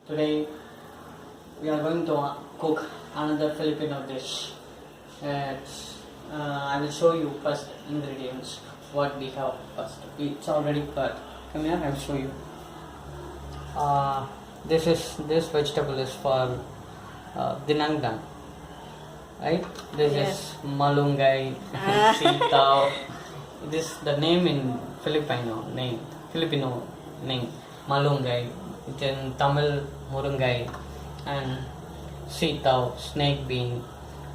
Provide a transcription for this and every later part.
Today we are going to cook another Filipino dish. I will show you first ingredients what we have first. It's already cut. Come here, I will show you. This vegetable is for Dinengdeng, right? This is malunggay, sitaw. This the name in Filipino name malunggay. It's in Tamil murungai, and sitaw, snake bean,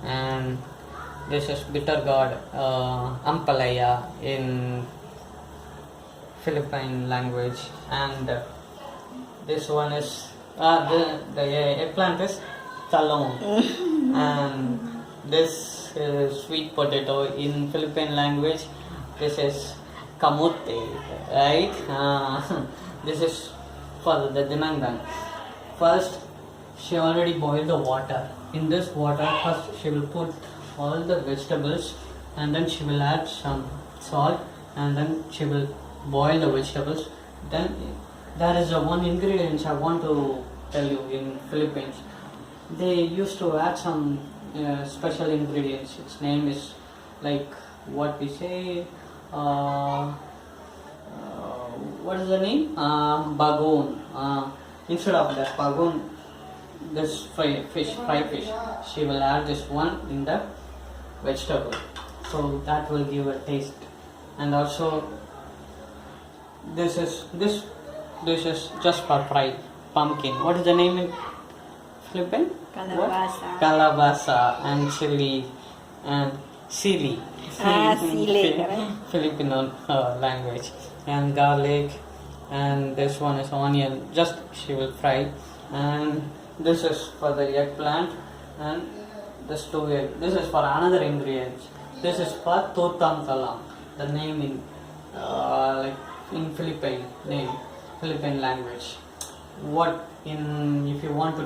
and this is bitter gourd, ampalaya in Philippine language, and this one is the eggplant is talong, and this is sweet potato in Philippine language. This is kamote, right? This is for the dinengdeng. First, she already boiled the water. In this water, first she will put all the vegetables, and then she will add some salt, and then she will boil the vegetables. Then there is a one ingredient I want to tell you in Philippines. They used to add some special ingredients. Its name is like what we say. What is the name? Bagoon. Instead of that bagoon, this fried fish, she will add this one in the vegetable, so that will give a taste. And also, this is just for fried pumpkin. What is the name in Philippine? Calabasa. Calabasa and chili and sili. Sili, correct. Filipino language, and garlic, and this one is onion. Just she will fry, and this is for the eggplant, and this two egg. This is for another ingredient. This is for tortang. The name in like in Philippine language. What in if you want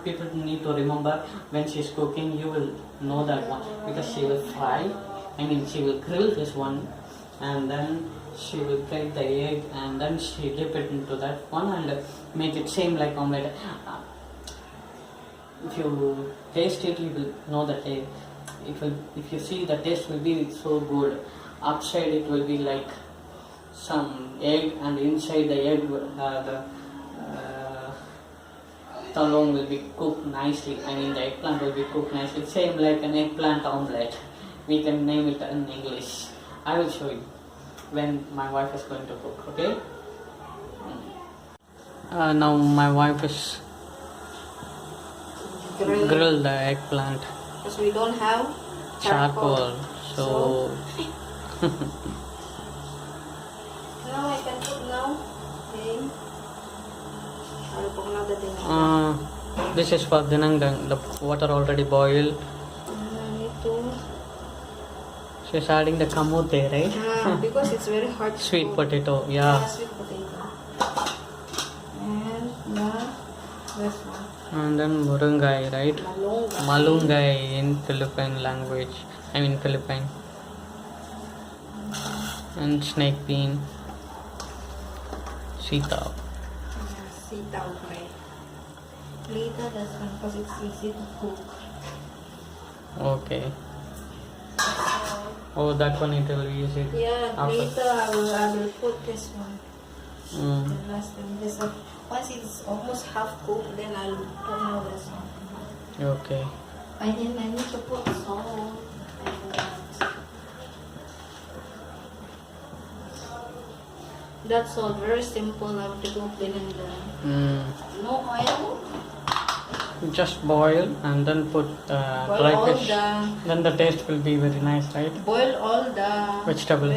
people to need to remember when she's cooking, you will know that one, because she will fry. She will grill this one, and then she will break the egg, and then she dip it into that one and make it same like omelette. If you taste it, you will know the taste. If you see, the taste will be so good. Outside it will be like some egg, and inside the egg the talong will be cooked nicely. The eggplant will be cooked nicely. Same like an eggplant omelette. We can name it in English. I will show you when my wife is going to cook. Okay. Now my wife is grill the eggplant. Because we don't have Charcoal. So now I can cook now. Okay. I'll cook now the dinengdeng. This is for dinengdeng. The water already boiled. I need to. She's adding the kamote, right? Because it's very hard. Sweet potato, yeah. Sweet potato. And this one. And then murungai, right? Malunggay in Philippine language. Philippine. And snake bean. Sitaw. Sitaw bread. Later this one, because it's easy to cook. Okay. Oh, that one it will be easy. Yeah, After. later I will put this one. Mm. The last time, this one. Once it's almost half cooked, then I'll put now this one. Okay. I need to put salt. That's all, very simple how to cook dinengdeng. No oil. Just boil and then put Boil dry all fish. the- Then the taste will be very nice, right? Boil all the Vegetable.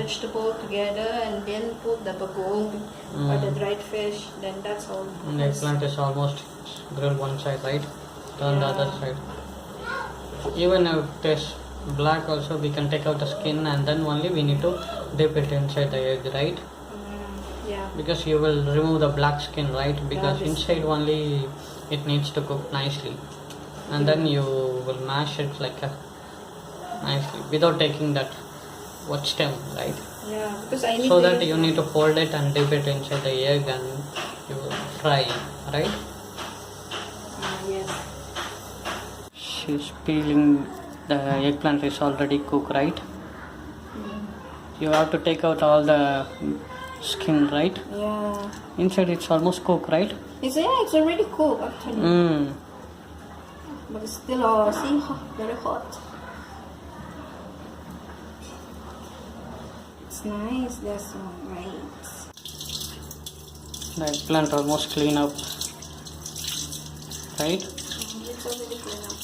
together, and then put the bagoong or the dried fish. Then that's all. And the eggplant is almost grilled one side, right? Turn the other side. Even if it is black also, we can take out the skin, and then only we need to dip it inside the egg, right? Yeah. Because you will remove the black skin, right? Because this- inside only it needs to cook nicely, and then you will mash it like a nicely without taking that what stem, right? Yeah, because I need So to that use you need to fold it and dip it inside the egg and you will fry, right? is peeling. The eggplant is already cooked, right? You have to take out all the skin, right? Yeah. Inside it's almost cooked, right? It's already cooked actually. But it's still very hot. It's nice, this one, right? The eggplant almost clean up, right? It's already clean up.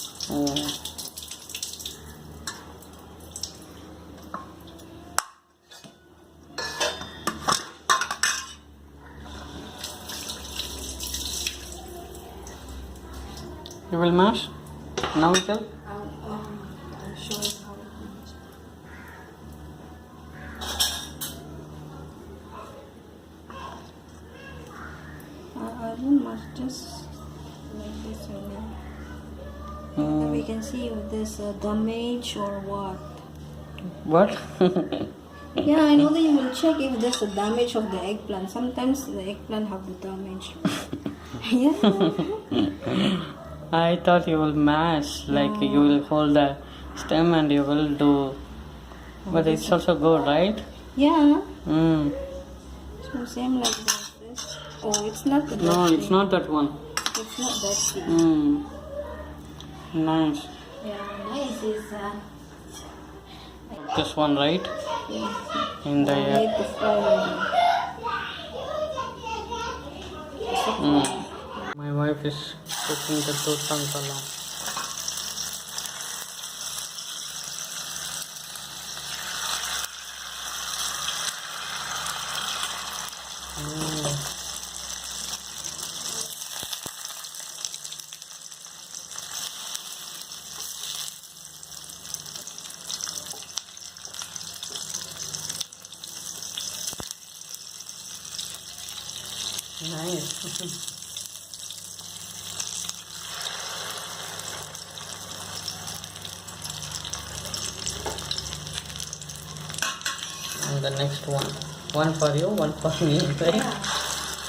You will mash? Now it will? I'm showing how it is. I don't much, just like this only. Then we can see if there's damage or what. What? Yeah, I know that you will check if there's a damage of the eggplant. Sometimes the eggplant have the damage. Yeah. I thought you will mash, like you will hold the stem and you will do. But it's also good, right? Yeah. So Same like this. Oh, it's not the no, it's not that one. It's not that big. Nice. Yeah, nice is This one, right? In the I need to fry My wife is cooking the tortang talong. Nice. And the next one for you, one for me, right? Yeah,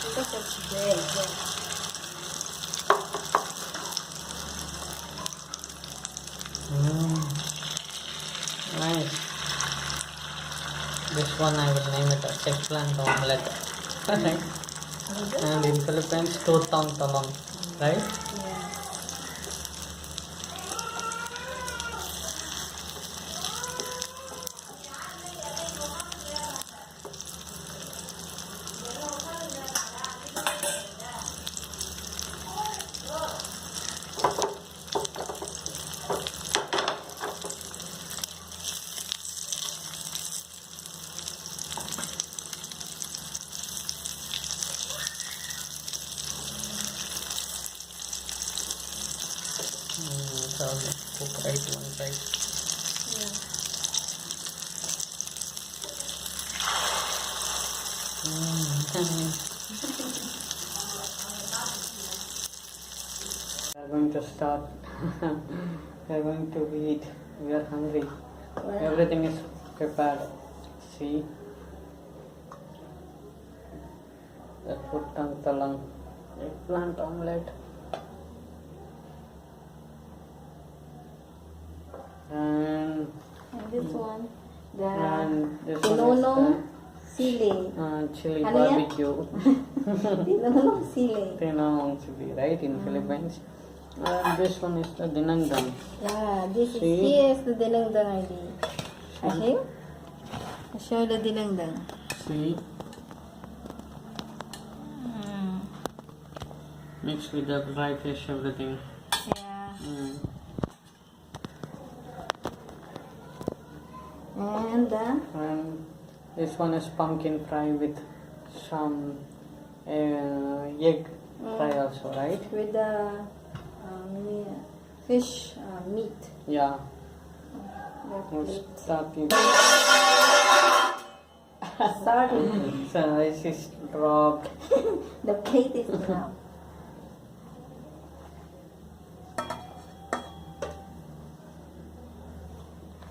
because it's big. Nice. This one I will name it as eggplant omelet. Right? And in Philippines, tortang talong, right? Yeah. So cook right one side. Yeah. We are going to start. We are going to eat. We are hungry. Well, Everything is prepared. See? The tortang talong, eggplant omelette. And this one, and the this one Tinonong Sili. is chili Ano yan? barbecue. Tinonong Sili. Tinonong chili, right, in Philippines. And this one is the Dinengdeng. Yeah, this is See? here is the Dinengdeng ID. I show? I show the Dinengdeng. See? Mixed with the dry fish, everything. Yeah. And this one is pumpkin fry with some egg fry also, right? With the fish meat. Yeah. The Let's plate. start it. Sorry, So this is dropped. the plate is now.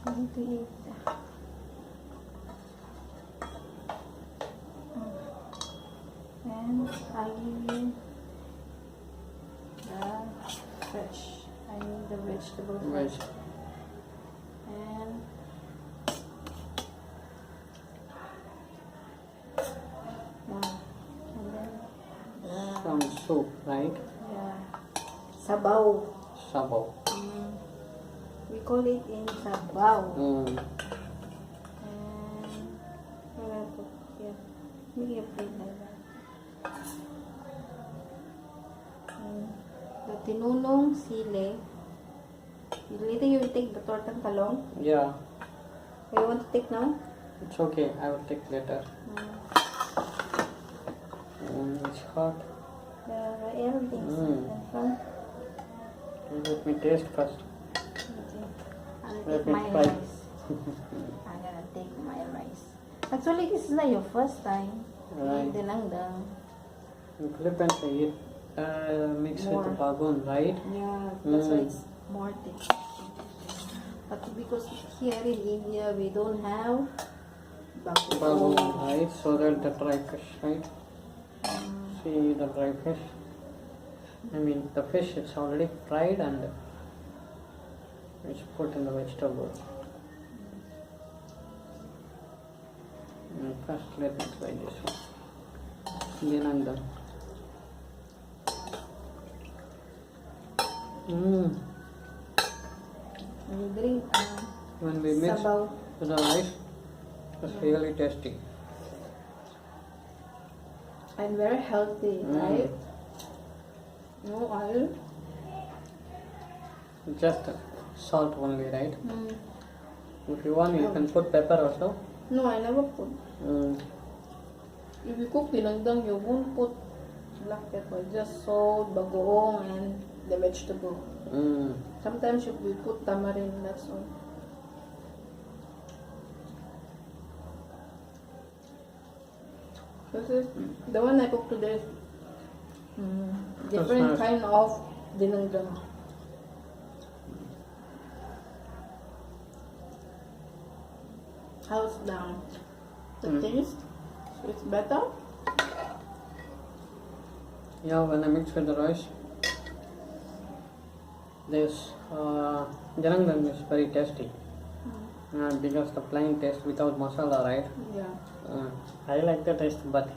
Going to eat. And I give you the fish. I need the the vegetable Veg. first. And and then Some soup, right? yeah, sabaw. Sabaw. We call it in sabaw. Mm. And I'm gonna put here. Make it plate like that. The tinunong sile. Later you will take the tortang talong. Yeah, Or you want to take now? it's okay. I will take later. It's hot. Everything Mm. in front. Let me taste first. I'll Let take me my try. rice. I'm gonna take my rice. Actually, this is not your first time. Right. Dinengdeng. In Philippines, I eat mixed with the More. bagoong, right? Yeah, that's why Mm. it's more thick. But because here in India we don't have Bagoong, bagoong. right? So that the dry fish, right? See the dry fish. I mean, the fish is already fried and it's put in the vegetable. First, let me try this one. Dinengdeng. When you drink When we mix sabaw, with the rice, it's really tasty. and very healthy, right? No oil. Just salt only, right? Mm. If you want, you can put pepper also. No, I never put. Mm. If you cook dinengdeng, you won't put black pepper, just salt, bagoong, and the vegetable. Mm. Sometimes we put tamarind, that's all. This is the one I cooked today. Different nice. kind of dinengdeng. How's the taste? It's better. Yeah, when I mix with the rice, this dinengdeng is very tasty. Because the plain taste without masala, right? Yeah. I like the taste, but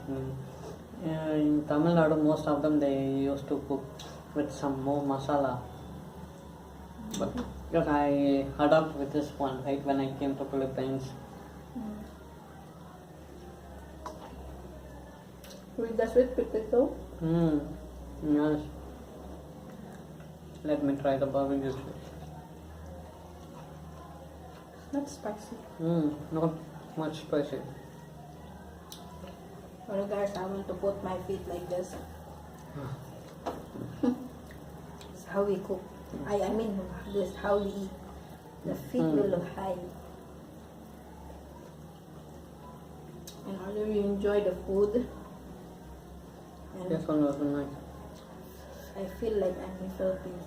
in Tamil Nadu, most of them they used to cook with some more masala. But because I adopt with this one, right, when I came to Philippines. With the sweet potato. Yes. Let me try the barbecue sauce. Not spicy. Not much spicy. Well, guys, I want to put my feet like this. It's how we cook. I mean, this is how we eat. The feet will look high. And although we enjoy the food, and This one was nice. I feel like I'm in Philippines.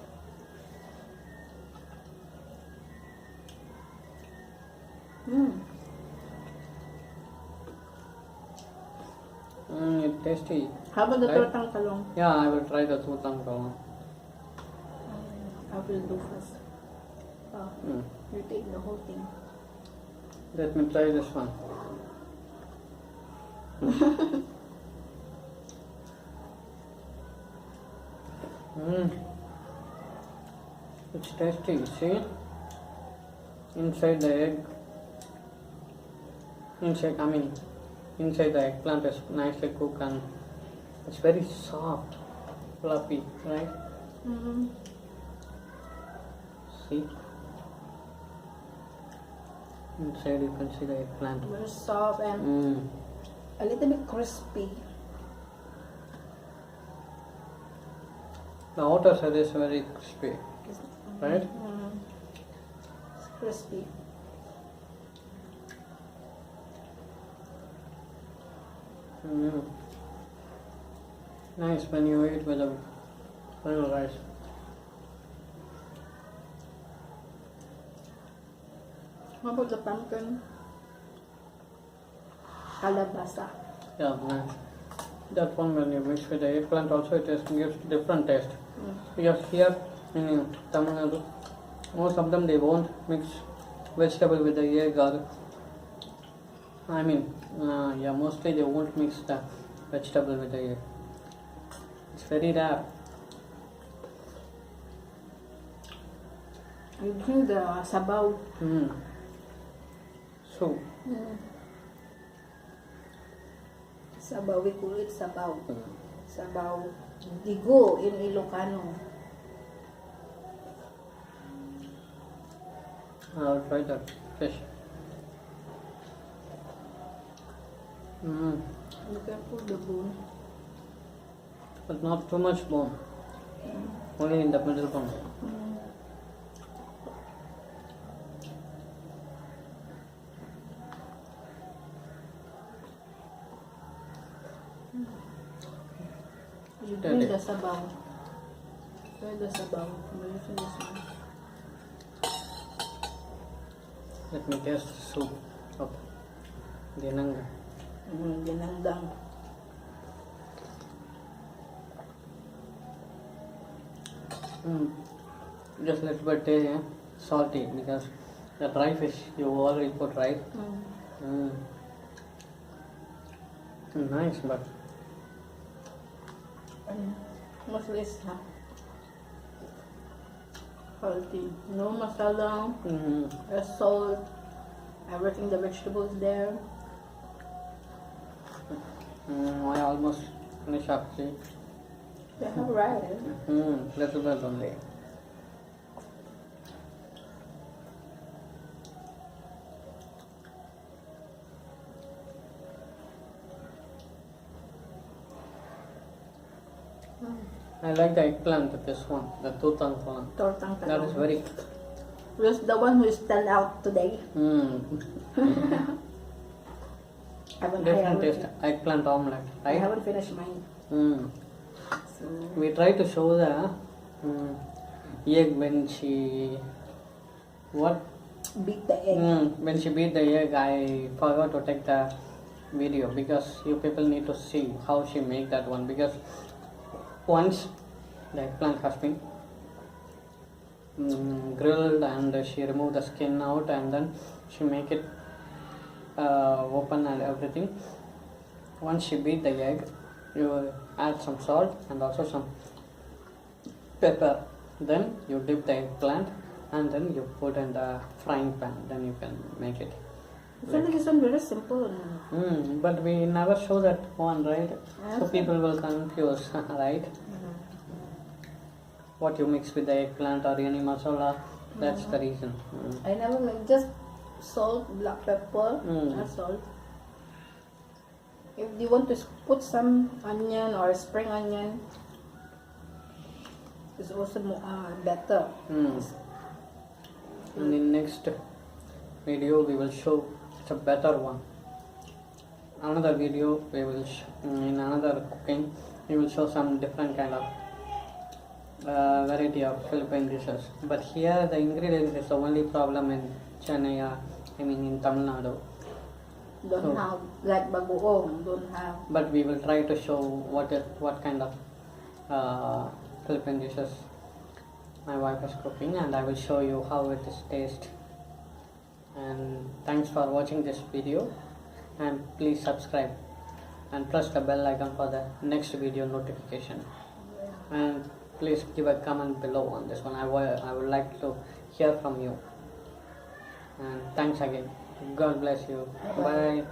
It's tasty. How about the Right. tortang talong? Yeah, I will try the tortang talong. I will do first. Oh, you take the whole thing. Let me try this one. It's tasty. See, inside the egg, inside the eggplant is nicely cooked and it's very soft, fluffy, right? See, inside you can see the eggplant. Very soft and a little bit crispy. The outer side is very crispy, right? It's crispy. Nice when you eat with a little rice. How about the pumpkin? Kalabasa. Yeah, nice. That one when you mix with the eggplant also it gives different taste. Because here in Tamil Nadu, most of them they won't mix vegetable with the egg or yeah, mostly they won't mix the vegetable with the egg. It's very rare. You drink the sabaw. So, Sabaw, we call it sabaw. Sabaw. Digo in Ilokano. I'll try that fish. Be careful the bone. But not too much bone. Only in the middle bone. You drink the sabaw. Try the sabaw. I'm using this one. Let me taste the soup of Dinengdeng. Dinengdeng. Just little bit salty because the dry fish you already put, right? Nice, but Mostly it's healthy. No masala, salt, everything, the vegetables there. I almost finished up, see? They have rice. Little bit only. I like the eggplant, this one, the tortang one. Tortang That is very. Who's the one who stand out today? Different taste. Eggplant omelette, I right? haven't finished mine. So, We try to show the egg when she beat the egg. when she beat the egg. I forgot to take the video because you people need to see how she make that one, because once the eggplant has been grilled and she remove the skin out and then she make it open and everything. Once she beat the egg, you add some salt and also some pepper, then you dip the eggplant and then you put in the frying pan, then you can make it. I feel like this one very simple. But we never show that one, right? So Okay. people will confuse, right? What you mix with the eggplant or any masala, that's the reason. I never make just salt, black pepper, that's all. If you want to put some onion or spring onion, it's also better. And in next video we will show it's a better one. Another video we will in another cooking we will show some different kind of variety of Philippine dishes. But here the ingredients is the only problem in Chennai, in Tamil Nadu. Don't have, like bagoong, don't have. But we will try to show what kind of Philippine dishes my wife is cooking, and I will show you how it is taste. And thanks for watching this video, and please subscribe and press the bell icon for the next video notification. And please give a comment below on this one. I would like to hear from you. And thanks again. God bless you. Bye.